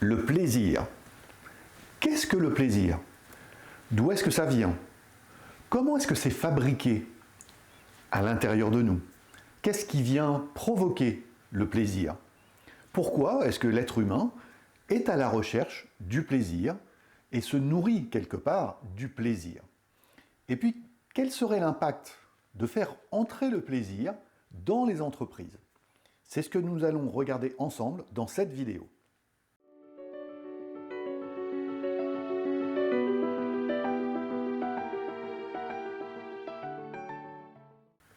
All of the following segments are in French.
Le plaisir. Qu'est-ce que le plaisir? D'où est-ce que ça vient? Comment est-ce que c'est fabriqué à l'intérieur de nous? Qu'est-ce qui vient provoquer le plaisir? Pourquoi est-ce que l'être humain est à la recherche du plaisir et se nourrit quelque part du plaisir? Et puis, quel serait l'impact de faire entrer le plaisir dans les entreprises? C'est ce que nous allons regarder ensemble dans cette vidéo.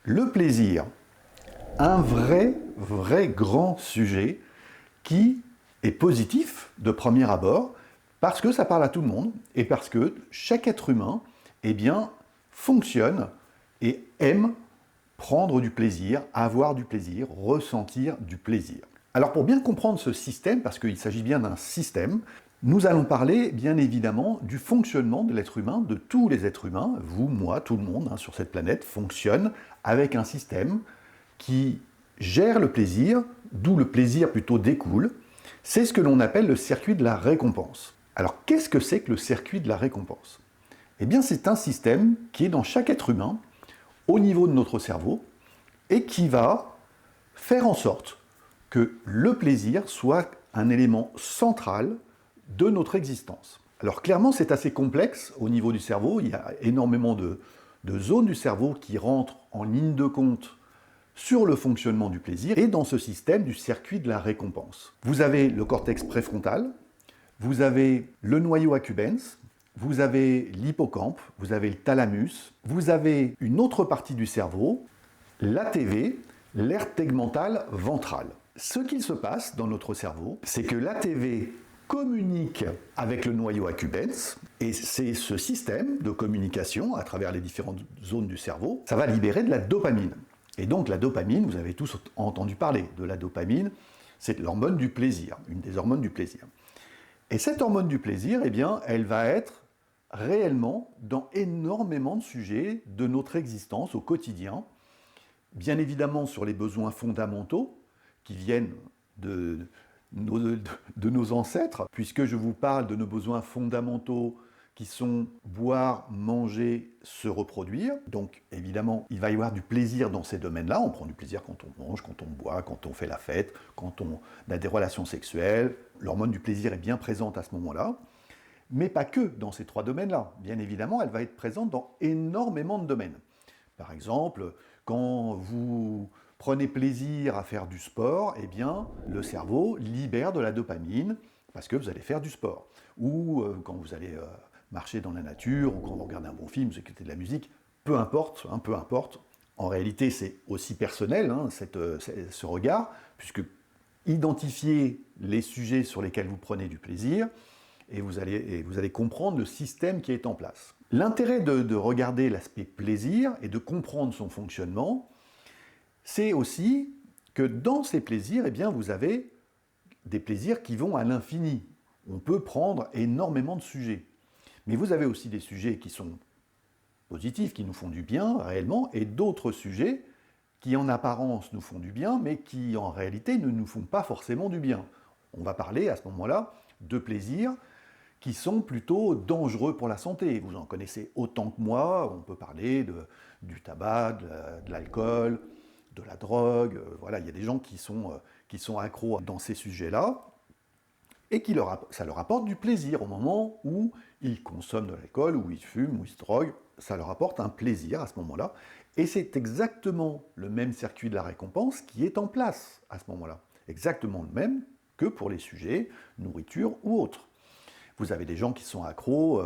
Le plaisir, un vrai grand sujet qui est positif de premier abord parce que ça parle à tout le monde et parce que chaque être humain fonctionne et aime prendre du plaisir, avoir du plaisir, ressentir du plaisir. Alors pour bien comprendre ce système, parce qu'il s'agit bien d'un système, nous allons parler bien évidemment du fonctionnement de l'être humain, de tous les êtres humains, vous, moi, tout le monde sur cette planète fonctionne avec un système qui gère le plaisir, d'où le plaisir plutôt découle. C'est ce que l'on appelle le circuit de la récompense. Alors qu'est-ce que c'est que le circuit de la récompense? Eh bien c'est un système qui est dans chaque être humain, au niveau de notre cerveau, et qui va faire en sorte que le plaisir soit un élément central de notre existence. Alors clairement, c'est assez complexe au niveau du cerveau. Il y a énormément de zones du cerveau qui rentrent en ligne de compte sur le fonctionnement du plaisir et dans ce système du circuit de la récompense. Vous avez le cortex préfrontal, vous avez le noyau accumbens, vous avez l'hippocampe, vous avez le thalamus, vous avez une autre partie du cerveau, l'ATV, l'aire tegmentale ventrale. Ce qu'il se passe dans notre cerveau, c'est que l'ATV communique avec le noyau accumbens, et c'est ce système de communication à travers les différentes zones du cerveau, ça va libérer de la dopamine. Et donc la dopamine, vous avez tous entendu parler de la dopamine, c'est l'hormone du plaisir, une des hormones du plaisir. Et cette hormone du plaisir, elle va être réellement dans énormément de sujets de notre existence au quotidien, bien évidemment sur les besoins fondamentaux qui viennent de nos ancêtres, puisque je vous parle de nos besoins fondamentaux qui sont boire, manger, se reproduire. Donc évidemment, il va y avoir du plaisir dans ces domaines-là. On prend du plaisir quand on mange, quand on boit, quand on fait la fête, quand on a des relations sexuelles. L'hormone du plaisir est bien présente à ce moment-là. Mais pas que dans ces trois domaines-là. Bien évidemment, elle va être présente dans énormément de domaines. Par exemple, quand vous prenez plaisir à faire du sport, le cerveau libère de la dopamine parce que vous allez faire du sport. Ou quand vous allez marcher dans la nature, ou quand vous regardez un bon film, vous écoutez de la musique, peu importe. En réalité, c'est aussi personnel, ce regard, puisque identifiez les sujets sur lesquels vous prenez du plaisir, et vous allez comprendre le système qui est en place. L'intérêt de regarder l'aspect plaisir et de comprendre son fonctionnement, c'est aussi que dans ces plaisirs, vous avez des plaisirs qui vont à l'infini. On peut prendre énormément de sujets. Mais vous avez aussi des sujets qui sont positifs, qui nous font du bien réellement, et d'autres sujets qui en apparence nous font du bien, mais qui en réalité ne nous font pas forcément du bien. On va parler à ce moment-là de plaisirs qui sont plutôt dangereux pour la santé. Vous en connaissez autant que moi, on peut parler du tabac, de l'alcool, de la drogue, voilà, il y a des gens qui sont accros dans ces sujets-là, et ça leur apporte du plaisir au moment où ils consomment de l'alcool, où ils fument, où ils se droguent, ça leur apporte un plaisir à ce moment-là, et c'est exactement le même circuit de la récompense qui est en place à ce moment-là, exactement le même que pour les sujets nourriture ou autres. Vous avez des gens qui sont accros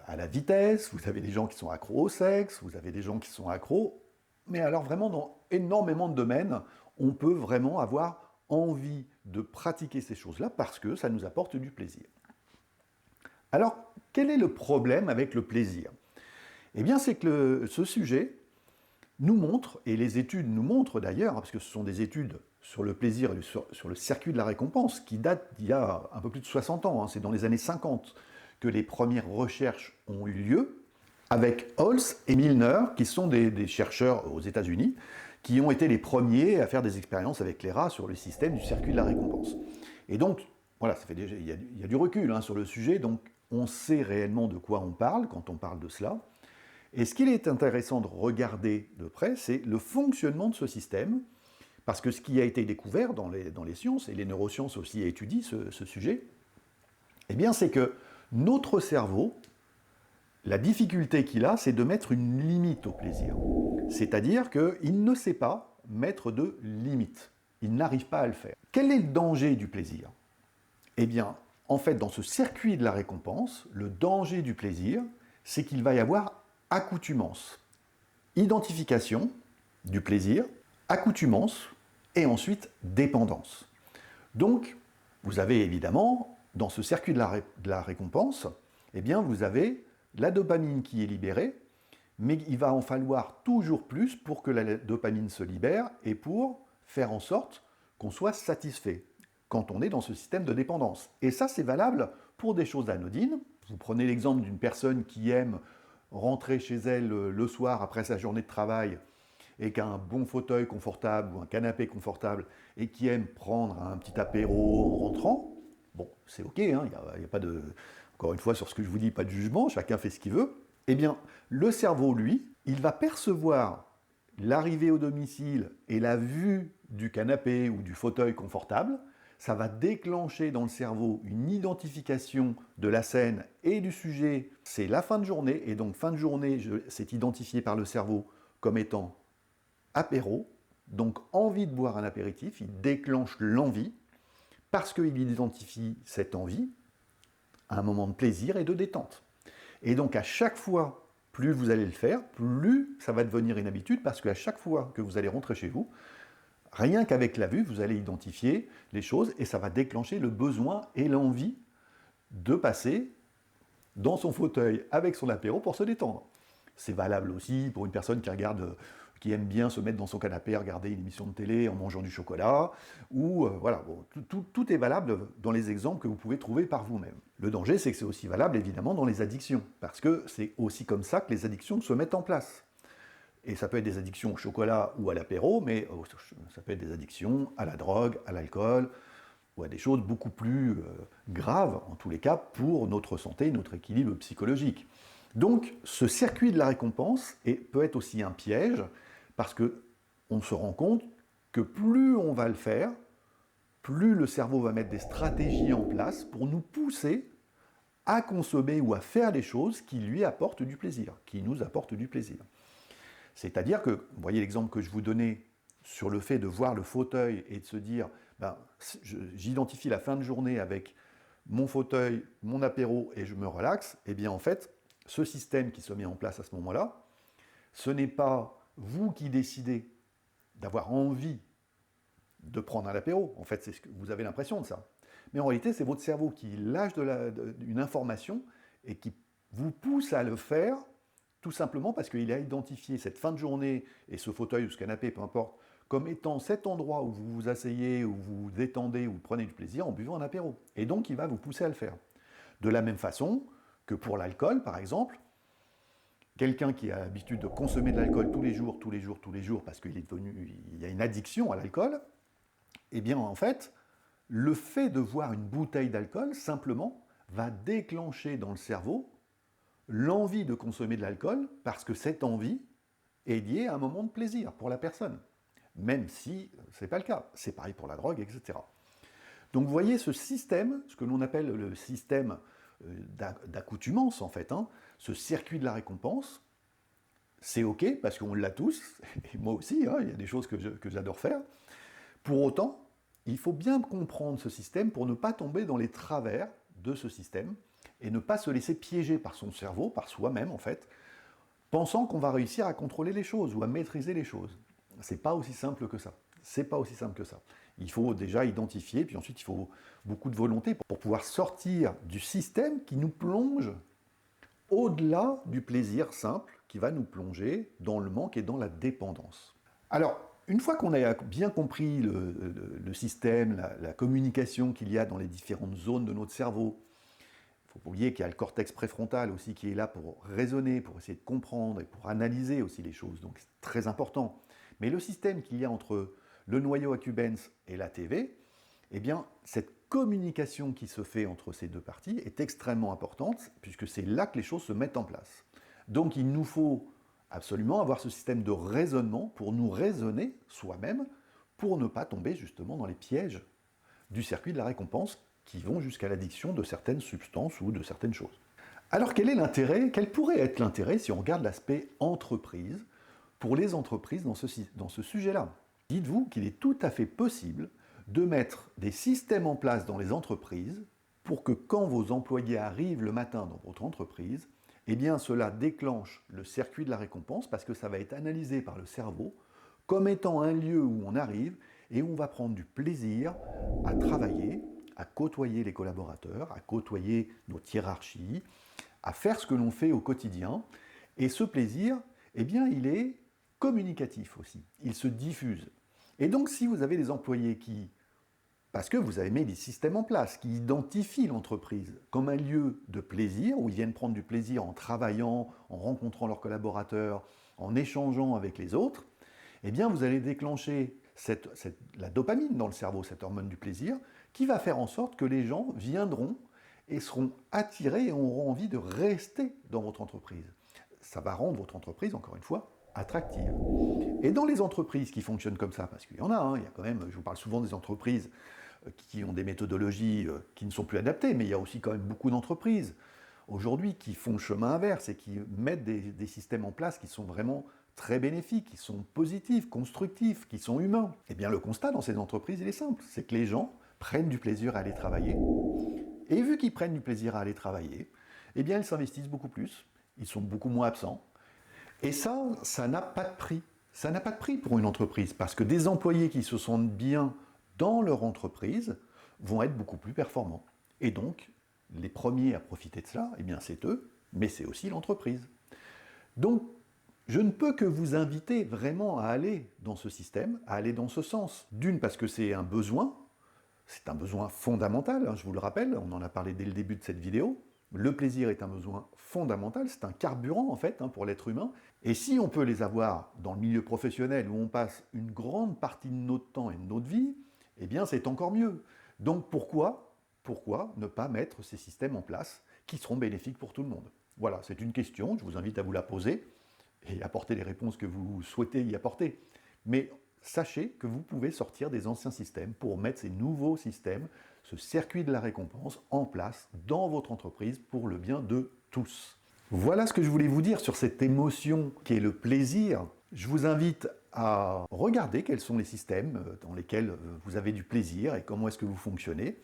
à la vitesse, vous avez des gens qui sont accros au sexe, vous avez des gens qui sont accros, mais alors vraiment dans énormément de domaines, on peut vraiment avoir envie de pratiquer ces choses-là parce que ça nous apporte du plaisir. Alors, quel est le problème avec le plaisir? Eh bien, c'est que ce sujet nous montre, et les études nous montrent d'ailleurs, parce que ce sont des études sur le plaisir et sur le circuit de la récompense qui datent d'il y a un peu plus de 60 ans, c'est dans les années 50 que les premières recherches ont eu lieu, avec Holz et Milner, qui sont des chercheurs aux États-Unis, qui ont été les premiers à faire des expériences avec les rats sur le système du circuit de la récompense. Et donc, voilà, ça fait déjà, il y a du recul hein, sur le sujet, donc on sait réellement de quoi on parle quand on parle de cela. Et ce qu'il est intéressant de regarder de près, c'est le fonctionnement de ce système, parce que ce qui a été découvert dans les sciences, et les neurosciences aussi étudient ce sujet, eh bien c'est que notre cerveau, la difficulté qu'il a, c'est de mettre une limite au plaisir. C'est-à-dire qu'il ne sait pas mettre de limite. Il n'arrive pas à le faire. Quel est le danger du plaisir? Eh bien, en fait, dans ce circuit de la récompense, le danger du plaisir, c'est qu'il va y avoir accoutumance, identification du plaisir, accoutumance et ensuite dépendance. Donc, vous avez évidemment, dans ce circuit de la récompense, eh bien, vous avez la dopamine qui est libérée, mais il va en falloir toujours plus pour que la dopamine se libère et pour faire en sorte qu'on soit satisfait quand on est dans ce système de dépendance. Et ça, c'est valable pour des choses anodines. Vous prenez l'exemple d'une personne qui aime rentrer chez elle le soir après sa journée de travail et qui a un bon fauteuil confortable ou un canapé confortable et qui aime prendre un petit apéro en rentrant. Bon, c'est ok, hein, il n'y a pas de... Encore une fois, sur ce que je vous dis, pas de jugement, chacun fait ce qu'il veut. Eh bien, le cerveau, lui, il va percevoir l'arrivée au domicile et la vue du canapé ou du fauteuil confortable. Ça va déclencher dans le cerveau une identification de la scène et du sujet. C'est la fin de journée, et donc fin de journée, c'est identifié par le cerveau comme étant apéro, donc envie de boire un apéritif, il déclenche l'envie, parce qu'il identifie cette envie à un moment de plaisir et de détente. Et donc à chaque fois, plus vous allez le faire, plus ça va devenir une habitude, parce qu'à chaque fois que vous allez rentrer chez vous, rien qu'avec la vue, vous allez identifier les choses et ça va déclencher le besoin et l'envie de passer dans son fauteuil avec son apéro pour se détendre. C'est valable aussi pour une personne qui aime bien se mettre dans son canapé, regarder une émission de télé en mangeant du chocolat, ou voilà, bon, tout est valable dans les exemples que vous pouvez trouver par vous-même. Le danger, c'est que c'est aussi valable évidemment dans les addictions, parce que c'est aussi comme ça que les addictions se mettent en place. Et ça peut être des addictions au chocolat ou à l'apéro, mais ça peut être des addictions à la drogue, à l'alcool, ou à des choses beaucoup plus graves, en tous les cas, pour notre santé, notre équilibre psychologique. Donc, ce circuit de la récompense peut être aussi un piège, parce qu'on se rend compte que plus on va le faire, plus le cerveau va mettre des stratégies en place pour nous pousser à consommer ou à faire des choses qui lui apportent du plaisir, qui nous apportent du plaisir. C'est-à-dire que, vous voyez l'exemple que je vous donnais sur le fait de voir le fauteuil et de se dire, ben, j'identifie la fin de journée avec mon fauteuil, mon apéro et je me relaxe, eh bien en fait, ce système qui se met en place à ce moment-là, ce n'est pas vous qui décidez d'avoir envie de prendre un apéro. En fait, c'est ce que vous avez l'impression de ça. Mais en réalité, c'est votre cerveau qui lâche une information et qui vous pousse à le faire tout simplement parce qu'il a identifié cette fin de journée et ce fauteuil ou ce canapé, peu importe, comme étant cet endroit où vous vous asseyez, où vous vous détendez, où vous prenez du plaisir en buvant un apéro. Et donc, il va vous pousser à le faire. De la même façon que pour l'alcool, par exemple, quelqu'un qui a l'habitude de consommer de l'alcool tous les jours, parce qu'il y a une addiction à l'alcool, eh bien, en fait, le fait de voir une bouteille d'alcool, simplement, va déclencher dans le cerveau l'envie de consommer de l'alcool, parce que cette envie est liée à un moment de plaisir pour la personne, même si ce n'est pas le cas. C'est pareil pour la drogue, etc. Donc vous voyez ce système, ce que l'on appelle le système d'accoutumance en fait, hein, ce circuit de la récompense, c'est ok parce qu'on l'a tous, et moi aussi, hein, il y a des choses que j'adore faire. Pour autant, il faut bien comprendre ce système pour ne pas tomber dans les travers de ce système et ne pas se laisser piéger par son cerveau, par soi-même en fait, pensant qu'on va réussir à contrôler les choses ou à maîtriser les choses. C'est pas aussi simple que ça. C'est pas aussi simple que ça. Il faut déjà identifier, puis ensuite il faut beaucoup de volonté pour pouvoir sortir du système qui nous plonge au-delà du plaisir simple qui va nous plonger dans le manque et dans la dépendance. Alors, une fois qu'on a bien compris le système, la communication qu'il y a dans les différentes zones de notre cerveau, il ne faut pas oublier qu'il y a le cortex préfrontal aussi qui est là pour raisonner, pour essayer de comprendre et pour analyser aussi les choses, donc c'est très important. Mais le système qu'il y a entre le noyau accumbens et la TV, eh bien, cette communication qui se fait entre ces deux parties est extrêmement importante, puisque c'est là que les choses se mettent en place. Donc il nous faut absolument avoir ce système de raisonnement pour nous raisonner soi-même, pour ne pas tomber justement dans les pièges du circuit de la récompense qui vont jusqu'à l'addiction de certaines substances ou de certaines choses. Alors quel est l'intérêt, quel pourrait être l'intérêt si on regarde l'aspect entreprise, pour les entreprises dans ce sujet-là? Dites-vous qu'il est tout à fait possible de mettre des systèmes en place dans les entreprises pour que quand vos employés arrivent le matin dans votre entreprise, eh bien cela déclenche le circuit de la récompense parce que ça va être analysé par le cerveau comme étant un lieu où on arrive et où on va prendre du plaisir à travailler, à côtoyer les collaborateurs, à côtoyer notre hiérarchie, à faire ce que l'on fait au quotidien. Et ce plaisir, eh bien, il est communicatif aussi, il se diffuse. Et donc, si vous avez des employés qui, parce que vous avez mis des systèmes en place, qui identifient l'entreprise comme un lieu de plaisir, où ils viennent prendre du plaisir en travaillant, en rencontrant leurs collaborateurs, en échangeant avec les autres, eh bien, vous allez déclencher la dopamine dans le cerveau, cette hormone du plaisir, qui va faire en sorte que les gens viendront et seront attirés et auront envie de rester dans votre entreprise. Ça va rendre votre entreprise, encore une fois, attractive. Et dans les entreprises qui fonctionnent comme ça, parce qu'il y en a, il y a quand même, je vous parle souvent des entreprises qui ont des méthodologies qui ne sont plus adaptées, mais il y a aussi quand même beaucoup d'entreprises aujourd'hui qui font le chemin inverse et qui mettent des systèmes en place qui sont vraiment très bénéfiques, qui sont positifs, constructifs, qui sont humains. Eh bien, le constat dans ces entreprises, il est simple, c'est que les gens prennent du plaisir à aller travailler, et vu qu'ils prennent du plaisir à aller travailler, eh bien, ils s'investissent beaucoup plus, ils sont beaucoup moins absents, et ça n'a pas de prix. Ça n'a pas de prix pour une entreprise, parce que des employés qui se sentent bien dans leur entreprise vont être beaucoup plus performants. Et donc, les premiers à profiter de cela, eh bien, c'est eux, mais c'est aussi l'entreprise. Donc, je ne peux que vous inviter vraiment à aller dans ce système, à aller dans ce sens. D'une, parce que c'est un besoin fondamental, je vous le rappelle, on en a parlé dès le début de cette vidéo. Le plaisir est un besoin fondamental, c'est un carburant en fait pour l'être humain. Et si on peut les avoir dans le milieu professionnel où on passe une grande partie de notre temps et de notre vie, eh bien c'est encore mieux. Donc pourquoi ne pas mettre ces systèmes en place qui seront bénéfiques pour tout le monde? Voilà, c'est une question, je vous invite à vous la poser et apporter les réponses que vous souhaitez y apporter. Mais sachez que vous pouvez sortir des anciens systèmes pour mettre ces nouveaux systèmes, ce circuit de la récompense en place dans votre entreprise pour le bien de tous. Voilà ce que je voulais vous dire sur cette émotion qui est le plaisir. Je vous invite à regarder quels sont les systèmes dans lesquels vous avez du plaisir et comment est-ce que vous fonctionnez.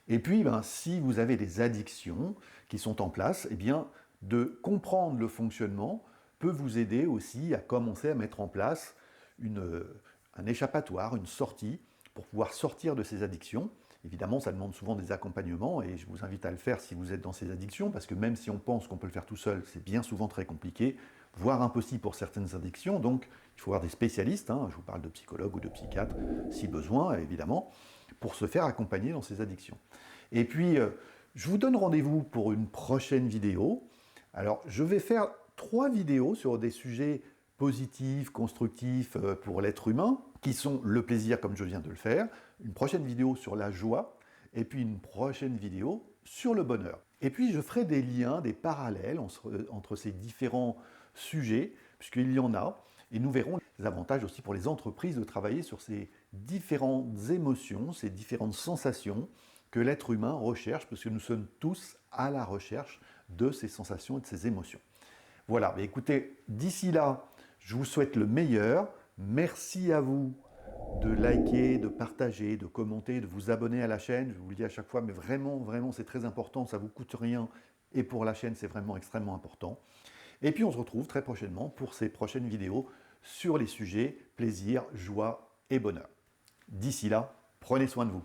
Et puis, si vous avez des addictions qui sont en place, eh bien, de comprendre le fonctionnement peut vous aider aussi à commencer à mettre en place un échappatoire, une sortie, pour pouvoir sortir de ces addictions. Évidemment, ça demande souvent des accompagnements, et je vous invite à le faire si vous êtes dans ces addictions, parce que même si on pense qu'on peut le faire tout seul, c'est bien souvent très compliqué, voire impossible pour certaines addictions, donc il faut avoir des spécialistes, je vous parle de psychologues ou de psychiatres, si besoin, évidemment, pour se faire accompagner dans ces addictions. Et puis, je vous donne rendez-vous pour une prochaine vidéo. Alors, je vais faire 3 vidéos sur des sujets positifs, constructifs pour l'être humain, qui sont le plaisir comme je viens de le faire, une prochaine vidéo sur la joie, et puis une prochaine vidéo sur le bonheur. Et puis je ferai des liens, des parallèles entre ces différents sujets, puisqu'il y en a, et nous verrons les avantages aussi pour les entreprises de travailler sur ces différentes émotions, ces différentes sensations que l'être humain recherche, parce que nous sommes tous à la recherche de ces sensations et de ces émotions. Voilà, mais écoutez, d'ici là, je vous souhaite le meilleur. Merci à vous de liker, de partager, de commenter, de vous abonner à la chaîne. Je vous le dis à chaque fois, mais vraiment, vraiment, c'est très important, ça ne vous coûte rien. Et pour la chaîne, c'est vraiment extrêmement important. Et puis, on se retrouve très prochainement pour ces prochaines vidéos sur les sujets plaisir, joie et bonheur. D'ici là, prenez soin de vous.